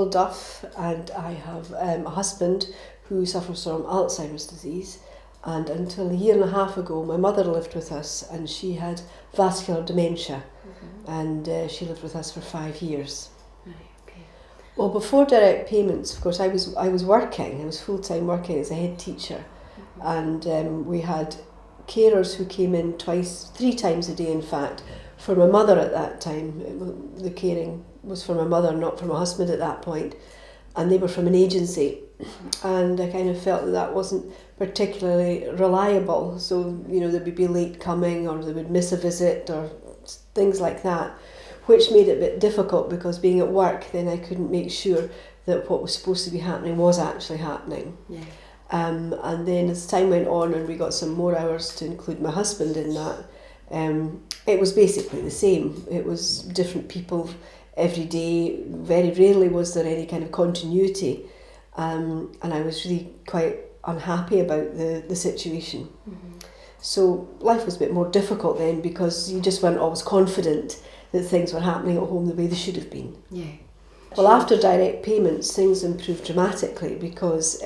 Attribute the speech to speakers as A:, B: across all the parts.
A: Isobel Duff, and I have a husband who suffers from Alzheimer's disease. And until a year and a half ago, my mother lived with us, and she had vascular dementia, and she lived with us for 5 years.
B: Right, okay.
A: Well, before direct payments, of course, I was working. I was full-time working as a head teacher, and we had carers who came in 3 times a day, in fact, for my mother at that time. The caring was for my mother, not for my husband at that point, and they were from an agency, and I kind of felt that wasn't particularly reliable. So, you know, they would be late coming, or they would miss a visit, or things like that, which made it a bit difficult, because being at work, then I couldn't make sure that what was supposed to be happening was actually happening.
B: Yeah.
A: And then as time went on and we got some more hours to include my husband in that, it was basically the same. It was different people every day. Very rarely was there any kind of continuity, and I was really quite unhappy about the situation. So life was a bit more difficult then, because you just weren't always confident that things were happening at home the way they should have been.
B: Yeah.
A: Well, after direct payments, things improved dramatically, because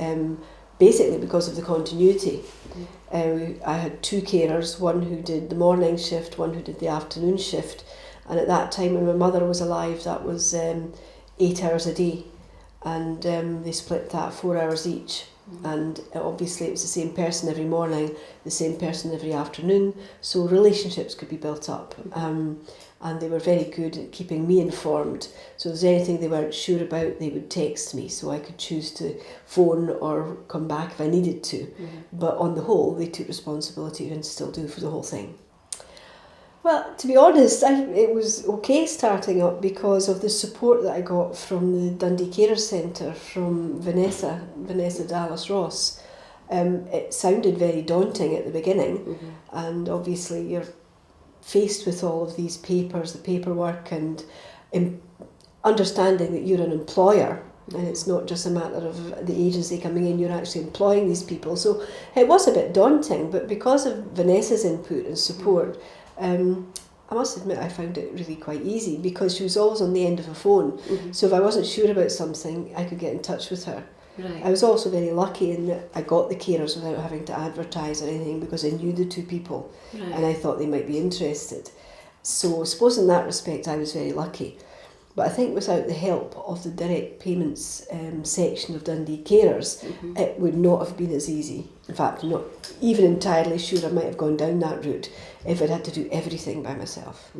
A: basically because of the continuity. I had 2 carers, one who did the morning shift, one who did the afternoon shift, and at that time when my mother was alive, that was 8 hours a day, and they split that 4 hours each. And obviously it was the same person every morning, the same person every afternoon, so relationships could be built up. And they were very good at keeping me informed. So if there's anything they weren't sure about, they would text me, so I could choose to phone or come back if I needed to. But on the whole, they took responsibility and still do for the whole thing. Well, to be honest, it was okay starting up because of the support that I got from the Dundee Carer Centre, from Vanessa Dallas Ross. It sounded very daunting at the beginning, and obviously you're faced with all of these papers, the paperwork, and understanding that you're an employer, and it's not just a matter of the agency coming in, you're actually employing these people. So it was a bit daunting, but because of Vanessa's input and support, I must admit I found it really quite easy, because she was always on the end of a phone. So if I wasn't sure about something, I could get in touch with her.
B: Right.
A: I was also very lucky in that I got the carers without having to advertise or anything, because I knew the 2 people, and I thought they might be interested. So I suppose in that respect I was very lucky. But I think without the help of the direct payments section of Dundee Carers, it would not have been as easy. In fact, I'm not even entirely sure I might have gone down that route if I'd had to do everything by myself.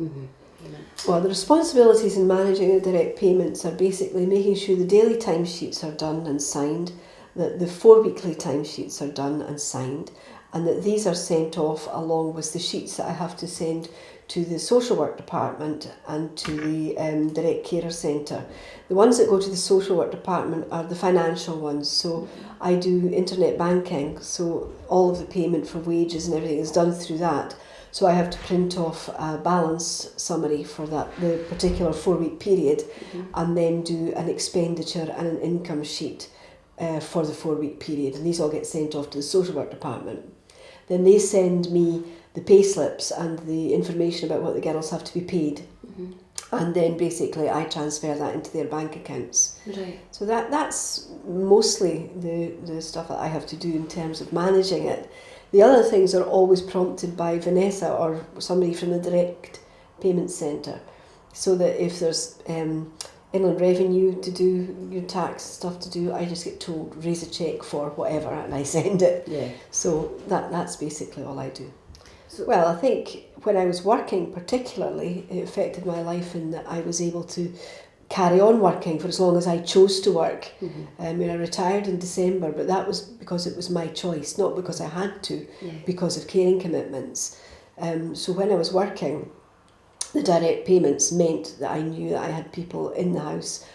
A: Well, the responsibilities in managing the direct payments are basically making sure the daily timesheets are done and signed, that the 4 weekly timesheets are done and signed, and that these are sent off along with the sheets that I have to send to the social work department and to the direct carer centre. The ones that go to the social work department are the financial ones. So I do internet banking, so all of the payment for wages and everything is done through that. So I have to print off a balance summary for the particular 4-week period, and then do an expenditure and an income sheet for the 4-week period, and these all get sent off to the social work department. Then they send me the pay slips and the information about what the girls have to be paid, and then basically I transfer that into their bank accounts.
B: Right.
A: So that's mostly the stuff that I have to do in terms of managing it. The other things are always prompted by Vanessa or somebody from the direct payment centre, so that if there's inland revenue to do, your tax stuff to do, I just get told raise a cheque for whatever and I send it.
B: Yeah.
A: So that's basically all I do. Well, I think when I was working particularly, it affected my life in that I was able to carry on working for as long as I chose to work. I mean, I retired in December, but that was because it was my choice, not because I had to, because of caring commitments. So when I was working, the direct payments meant that I knew that I had people in the house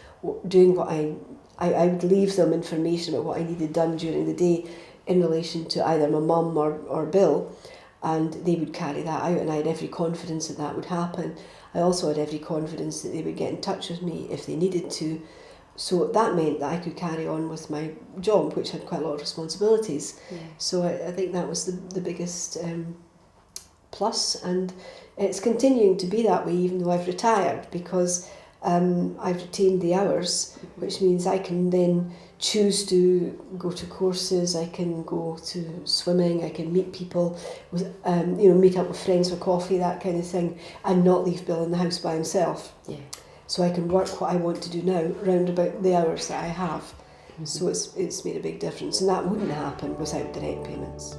A: doing what I would leave them information about what I needed done during the day in relation to either my mum or Bill, and they would carry that out, and I had every confidence that that would happen. I also had every confidence that they would get in touch with me if they needed to. So that meant that I could carry on with my job, which had quite a lot of responsibilities. So I think that was the biggest plus, and it's continuing to be that way even though I've retired, because I've retained the hours, which means I can then choose to go to courses, I can go to swimming, I can meet people, meet up with friends for coffee, that kind of thing, and not leave Bill in the house by himself.
B: Yeah.
A: So I can work what I want to do now round about the hours that I have. So it's made a big difference, and that wouldn't happen without direct payments.